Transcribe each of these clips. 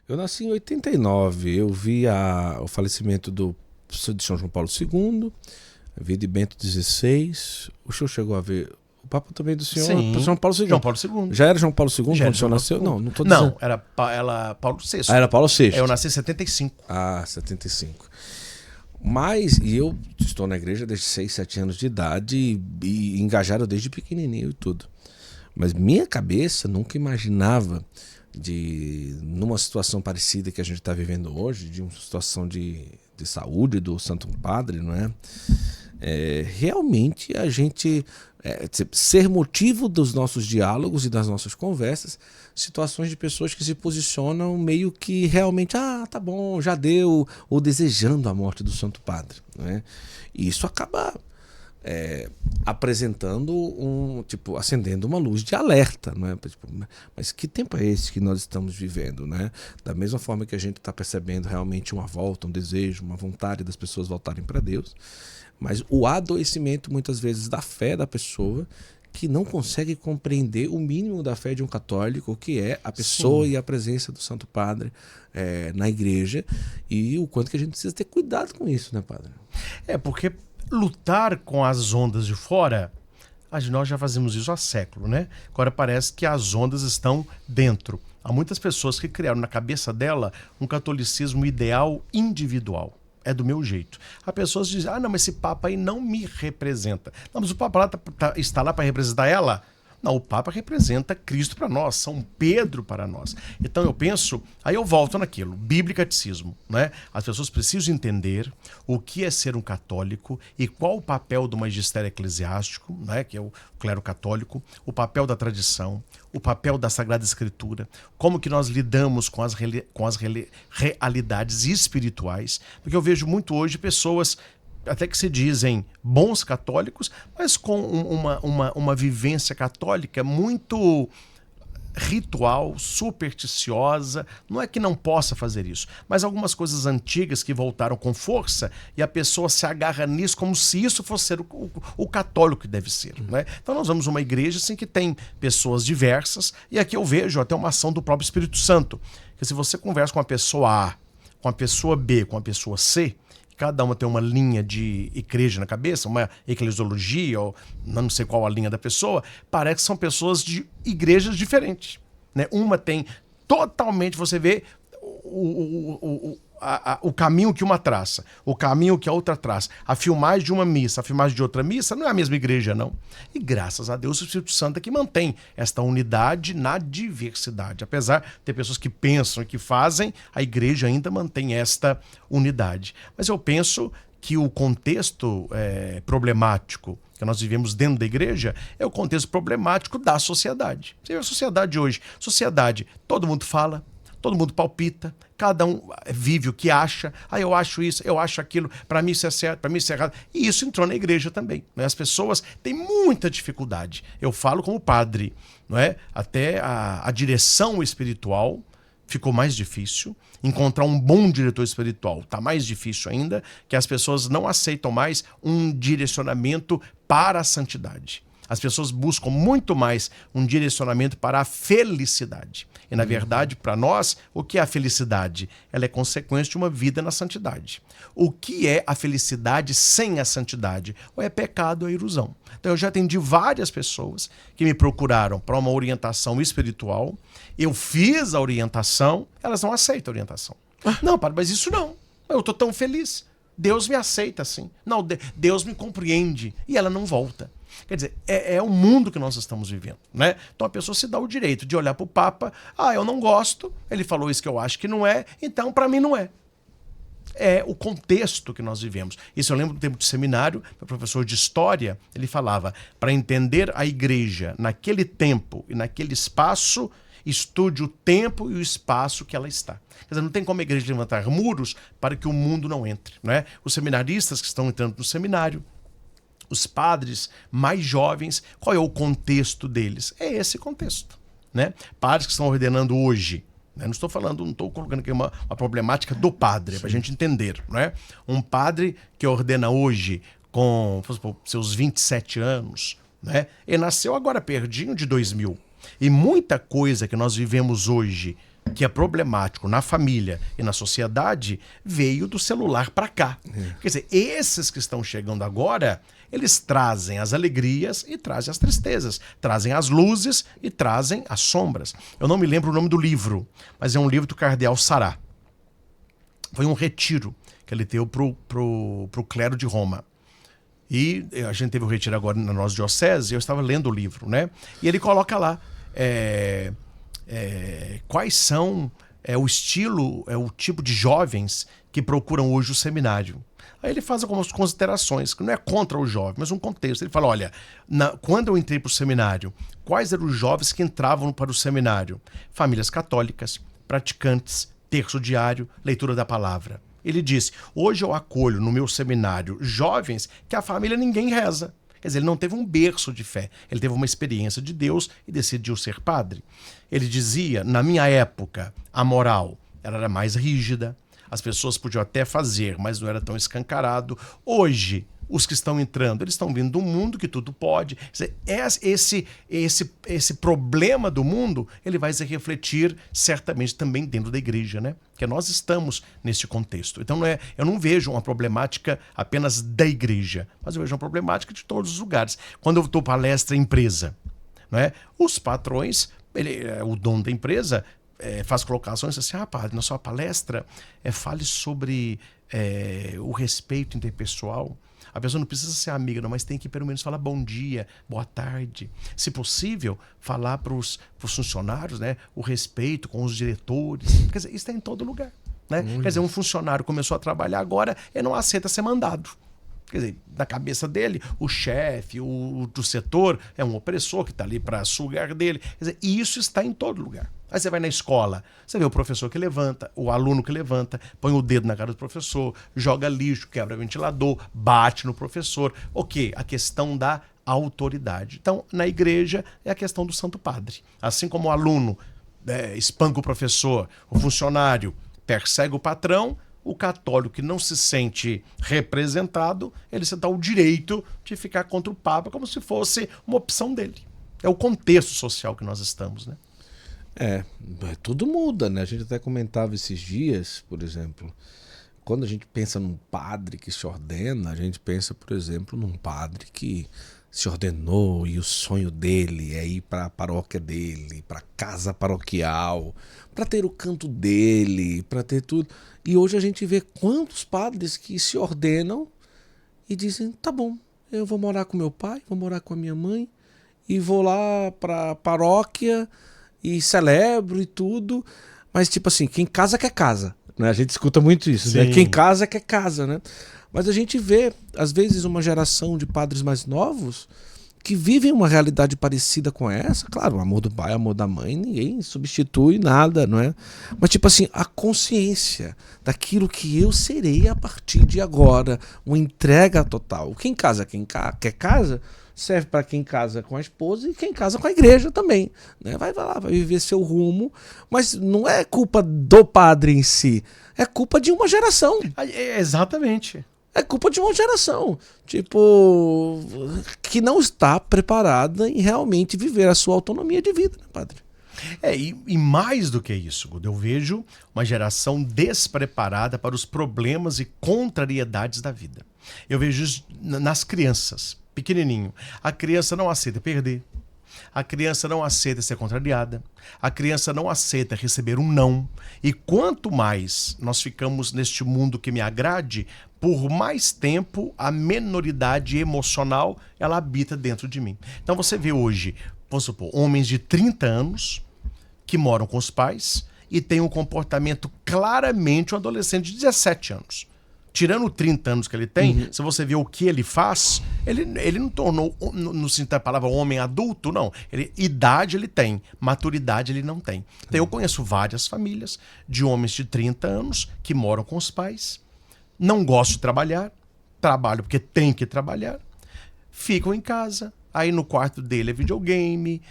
Eu nasci em 89. Eu vi o falecimento de São João Paulo II, vi de Bento XVI. O senhor chegou a ver o Papa também do senhor? Sim, João Paulo II. João Paulo II. Já era João Paulo II Já quando era o senhor João nasceu? Paulo Não, II. não estou dizendo. Não, era Paulo VI. Era Paulo VI. Eu nasci em 75. 75. Mas, e eu estou na igreja desde 6, 7 anos de idade e engajado desde pequenininho e tudo. Mas minha cabeça nunca imaginava numa situação parecida que a gente está vivendo hoje, de uma situação de saúde do Santo Padre, não é? Realmente a gente ser motivo dos nossos diálogos e das nossas conversas, situações de pessoas que se posicionam meio que realmente, tá bom, já deu, ou desejando a morte do Santo Padre, não é? E isso acaba apresentando acendendo uma luz de alerta, não é? Mas que tempo é esse que nós estamos vivendo, né? Da mesma forma que a gente está percebendo realmente uma volta, um desejo, uma vontade das pessoas voltarem para Deus, mas o adoecimento muitas vezes da fé da pessoa, que não consegue compreender o mínimo da fé de um católico, que é a pessoa Sim. e a presença do Santo Padre na igreja, e o quanto que a gente precisa ter cuidado com isso, né, padre? Porque lutar com as ondas de fora, nós já fazemos isso há século, né? Agora parece que as ondas estão dentro. Há muitas pessoas que criaram na cabeça dela um catolicismo ideal individual. É do meu jeito. Há pessoas que dizem, não, mas esse Papa aí não me representa. Não, mas o Papa lá está lá para representar ela? Não, o Papa representa Cristo para nós, São Pedro para nós. Então eu penso, aí eu volto naquilo, Bíblia e catecismo, né? As pessoas precisam entender o que é ser um católico e qual o papel do magistério eclesiástico, né? Que é o clero católico, o papel da tradição, o papel da Sagrada Escritura, como que nós lidamos com as realidades espirituais, porque eu vejo muito hoje pessoas até que se dizem bons católicos, mas com uma vivência católica muito ritual, supersticiosa. Não é que não possa fazer isso, mas algumas coisas antigas que voltaram com força e a pessoa se agarra nisso como se isso fosse ser o católico que deve ser, né? Então nós vamos uma igreja assim, que tem pessoas diversas, e aqui eu vejo até uma ação do próprio Espírito Santo, que se você conversa com a pessoa A, com a pessoa B, com a pessoa C, cada uma tem uma linha de igreja na cabeça, uma eclesiologia, ou não sei qual a linha da pessoa, parece que são pessoas de igrejas diferentes, né? Uma tem totalmente, você vê o caminho que uma traça, o caminho que a outra traça, a filmagem de uma missa, a filmagem de outra missa, não é a mesma igreja, não. E graças a Deus o Espírito Santo é que mantém esta unidade na diversidade. Apesar de ter pessoas que pensam e que fazem, a igreja ainda mantém esta unidade. Mas eu penso que o contexto problemático que nós vivemos dentro da igreja é o contexto problemático da sociedade. Você vê a sociedade hoje, todo mundo fala, todo mundo palpita, cada um vive o que acha. Eu acho isso, eu acho aquilo, para mim isso é certo, para mim isso é errado. E isso entrou na igreja também, né? As pessoas têm muita dificuldade. Eu falo como padre, não é? Até a direção espiritual ficou mais difícil. Encontrar um bom diretor espiritual está mais difícil ainda, que as pessoas não aceitam mais um direcionamento para a santidade. As pessoas buscam muito mais um direcionamento para a felicidade. E, na verdade, para nós, o que é a felicidade? Ela é consequência de uma vida na santidade. O que é a felicidade sem a santidade? Ou é pecado ou é ilusão. Então, eu já atendi várias pessoas que me procuraram para uma orientação espiritual. Eu fiz a orientação, elas não aceitam a orientação. Não, padre, mas isso não. Eu estou tão feliz. Deus me aceita assim. Não, Deus me compreende. E ela não volta. Quer dizer, é o mundo que nós estamos vivendo, né? Então a pessoa se dá o direito de olhar para o Papa, eu não gosto, ele falou isso que eu acho que não é, então para mim não é. É o contexto que nós vivemos. Isso eu lembro do tempo de seminário, o professor de história, ele falava, para entender a igreja naquele tempo e naquele espaço, estude o tempo e o espaço que ela está. Quer dizer, não tem como a igreja levantar muros para que o mundo não entre, né? Os seminaristas que estão entrando no seminário, os padres mais jovens, qual é o contexto deles? É esse contexto, né? Padres que estão ordenando hoje, né? Não estou colocando aqui uma problemática do padre, para a gente entender, né? Um padre que ordena hoje com seus 27 anos, né? Ele nasceu agora pertinho de 2000. E muita coisa que nós vivemos hoje que é problemático na família e na sociedade veio do celular para cá. Quer dizer, esses que estão chegando agora, eles trazem as alegrias e trazem as tristezas, trazem as luzes e trazem as sombras. Eu não me lembro o nome do livro, mas é um livro do cardeal Sará. Foi um retiro que ele deu pro clero de Roma. E a gente teve o retiro agora na nossa diocese, e eu estava lendo o livro, né? E ele coloca lá quais são o estilo, o tipo de jovens que procuram hoje o seminário. Aí ele faz algumas considerações, que não é contra o jovem, mas um contexto. Ele fala, olha, quando eu entrei para o seminário, quais eram os jovens que entravam para o seminário? Famílias católicas, praticantes, terço diário, leitura da palavra. Ele disse, hoje eu acolho no meu seminário jovens que a família ninguém reza. Quer dizer, ele não teve um berço de fé, ele teve uma experiência de Deus e decidiu ser padre. Ele dizia, na minha época, a moral ela era mais rígida, as pessoas podiam até fazer, mas não era tão escancarado. Hoje, os que estão entrando, eles estão vindo do mundo que tudo pode. Quer dizer, esse problema do mundo, ele vai se refletir certamente também dentro da igreja, né? Porque nós estamos nesse contexto. Então eu não vejo uma problemática apenas da igreja, mas eu vejo uma problemática de todos os lugares. Quando eu dou palestra em empresa, né? Os patrões, o dono da empresa faz colocações assim, padre, na sua palestra fale sobre o respeito interpessoal. A pessoa não precisa ser amiga, não, mas tem que pelo menos falar bom dia, boa tarde. Se possível, falar para os funcionários, né, o respeito com os diretores. Quer dizer, isso está em todo lugar. Né? Quer dizer, um funcionário começou a trabalhar agora, ele não aceita ser mandado. Quer dizer, na cabeça dele, o chefe, do setor, é um opressor que está ali para sugar dele. Quer dizer, isso está em todo lugar. Aí você vai na escola, você vê o professor que levanta, o aluno que levanta, põe o dedo na cara do professor, joga lixo, quebra ventilador, bate no professor. Ok, a questão da autoridade. Então, na igreja, é a questão do Santo Padre. Assim como o aluno espanca o professor, o funcionário persegue o patrão, o católico que não se sente representado, ele se dá o direito de ficar contra o Papa como se fosse uma opção dele. É o contexto social que nós estamos, né? Tudo muda, né? A gente até comentava esses dias, por exemplo, quando a gente pensa num padre que se ordena, a gente pensa, por exemplo, num padre que se ordenou e o sonho dele é ir para a paróquia dele, para a casa paroquial, para ter o canto dele, para ter tudo. E hoje a gente vê quantos padres que se ordenam e dizem, tá bom, eu vou morar com meu pai, vou morar com a minha mãe e vou lá para a paróquia e celebro e tudo, mas tipo assim, quem casa quer casa, né? A gente escuta muito isso, né? Quem casa quer casa, né? Mas a gente vê, às vezes, uma geração de padres mais novos que vivem uma realidade parecida com essa. Claro, o amor do pai, o amor da mãe, ninguém substitui nada, não é? Mas tipo assim, a consciência daquilo que eu serei a partir de agora, uma entrega total. Quem casa quer casa, serve para quem casa com a esposa e quem casa com a igreja também, né? Vai lá, vai viver seu rumo, mas não é culpa do padre em si, é culpa de uma geração. Exatamente. É culpa de uma geração, tipo, que não está preparada em realmente viver a sua autonomia de vida, né, padre? E mais do que isso, Guto, eu vejo uma geração despreparada para os problemas e contrariedades da vida. Eu vejo isso nas crianças, pequenininho. A criança não aceita perder. A criança não aceita ser contrariada. A criança não aceita receber um não. E quanto mais nós ficamos neste mundo que me agrade, por mais tempo a menoridade emocional ela habita dentro de mim. Então você vê hoje, vamos supor, homens de 30 anos que moram com os pais e têm um comportamento claramente um adolescente de 17 anos. Tirando 30 anos que ele tem, se você vê o que ele faz, ele não tornou, no sentido da palavra, homem adulto, não. Idade ele tem, maturidade ele não tem. Então eu conheço várias famílias de homens de 30 anos que moram com os pais, não gostam de trabalhar, trabalham porque tem que trabalhar, ficam em casa. Aí no quarto dele é videogame,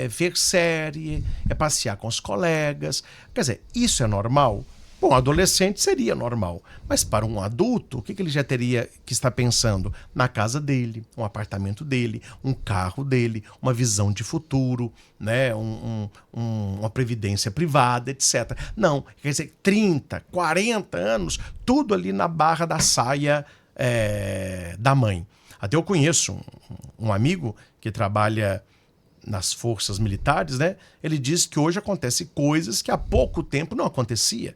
ver série, passear com os colegas. Quer dizer, isso é normal? Bom, adolescente seria normal, mas para um adulto, o que ele já teria que estar pensando? Na casa dele, um apartamento dele, um carro dele, uma visão de futuro, né? Uma previdência privada, etc. Não, quer dizer, 30, 40 anos, tudo ali na barra da saia da mãe. Até eu conheço um amigo que trabalha nas forças militares, né? Ele diz que hoje acontecem coisas que há pouco tempo não acontecia.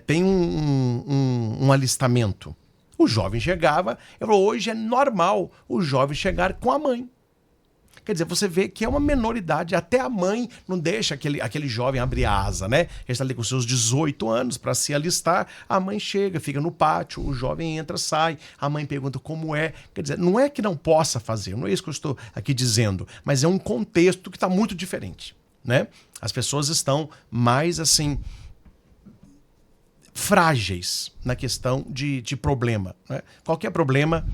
Tem um alistamento. O jovem chegava, hoje é normal o jovem chegar com a mãe. Quer dizer, você vê que é uma menoridade, até a mãe não deixa aquele jovem abrir a asa, né? Ele está ali com seus 18 anos para se alistar, a mãe chega, fica no pátio, o jovem entra, sai, a mãe pergunta como é. Quer dizer, não é que não possa fazer, não é isso que eu estou aqui dizendo, mas é um contexto que está muito diferente, né? As pessoas estão mais assim frágeis na questão de problema, né? Qualquer problema,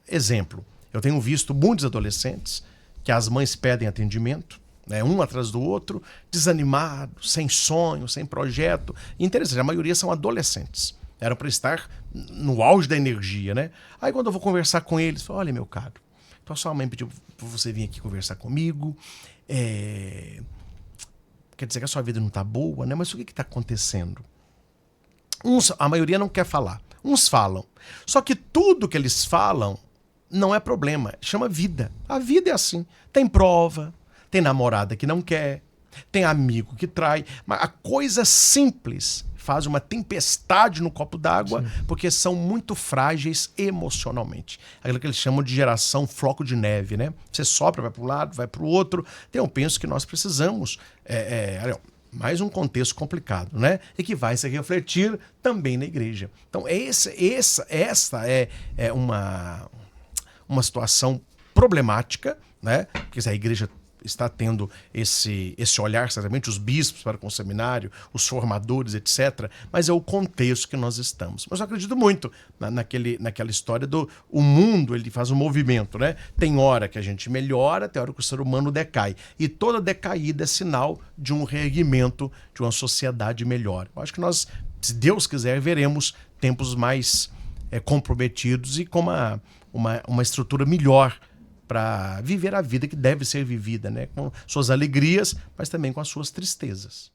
exemplo, eu tenho visto muitos adolescentes que as mães pedem atendimento, né, um atrás do outro, desanimados, sem sonho, sem projeto. Interessante, a maioria são adolescentes. Era para estar no auge da energia, né? Aí quando eu vou conversar com eles, eu falo, olha, meu caro, então a sua mãe pediu para você vir aqui conversar comigo, quer dizer que a sua vida não está boa, né? Mas o que está acontecendo? A maioria não quer falar. Uns falam. Só que tudo que eles falam não é problema. Chama vida. A vida é assim. Tem prova, tem namorada que não quer, tem amigo que trai. Mas a coisa simples faz uma tempestade no copo d'água porque são muito frágeis emocionalmente. Aquilo que eles chamam de geração floco de neve, né? Você sopra, vai para um lado, vai para o outro. Então eu penso que nós precisamos... mais um contexto complicado, né? E que vai se refletir também na igreja. Então essa é uma situação problemática, né? Porque a igreja está tendo esse olhar, certamente, os bispos para com o seminário, os formadores, etc. Mas é o contexto que nós estamos. Mas eu acredito muito naquela história o mundo, ele faz um movimento, né? Tem hora que a gente melhora, tem hora que o ser humano decai. E toda decaída é sinal de um reerguimento, de uma sociedade melhor. Eu acho que nós, se Deus quiser, veremos tempos mais comprometidos e com uma estrutura melhor para viver a vida que deve ser vivida, né? Com suas alegrias, mas também com as suas tristezas.